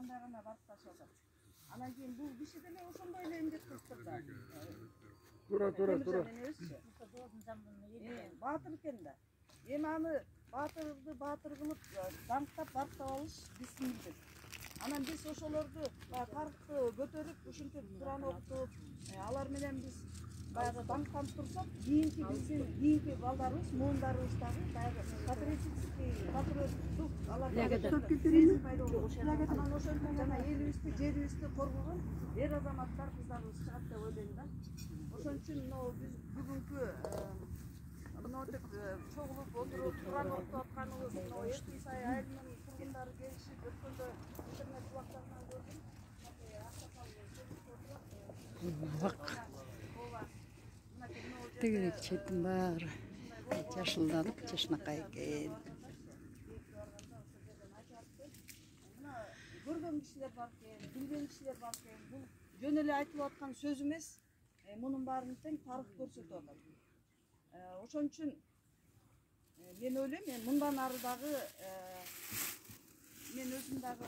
андай гана барып ташып атат. Анан кийин бул киши деле ошондой эле эмгек кылып турду. Тура. Баатыр экен да. Эми аны баатыр кылып даңктап барктап алыш биздин милдет. Анан биз ошолорду тарыхты көтөрүп, ушинтип Куран окутуп, алар менен биз баягы даңктанып турсак, кийинки балдарыбыз, муундарыбыз дагы баягы патриоттук сезим пайда болот. Анан ошентип жана элибизди, жерибизди коргогон эр азаматтар кыздарыбыз чыгат деп ойлойм да. Ошон үчүн биз бүгүнкү мынтип чогулуп отуруп Куран окутуп атканыбыз, Эркин сай айылынын тургундары келишип өткөндө интернет булактарынан көрдүм. Тегерек четтин баары жашылданып, жашынакай экен. Көргөн кишилер бар экен, билген кишилер бар экен. Бул жөн эле айтылып аткан сөз эмес. Мунун баарын тең тарых көрсөтүп атат. Ошон үчүн мен ойлойм, мындан ары дагы мен өзүм дагы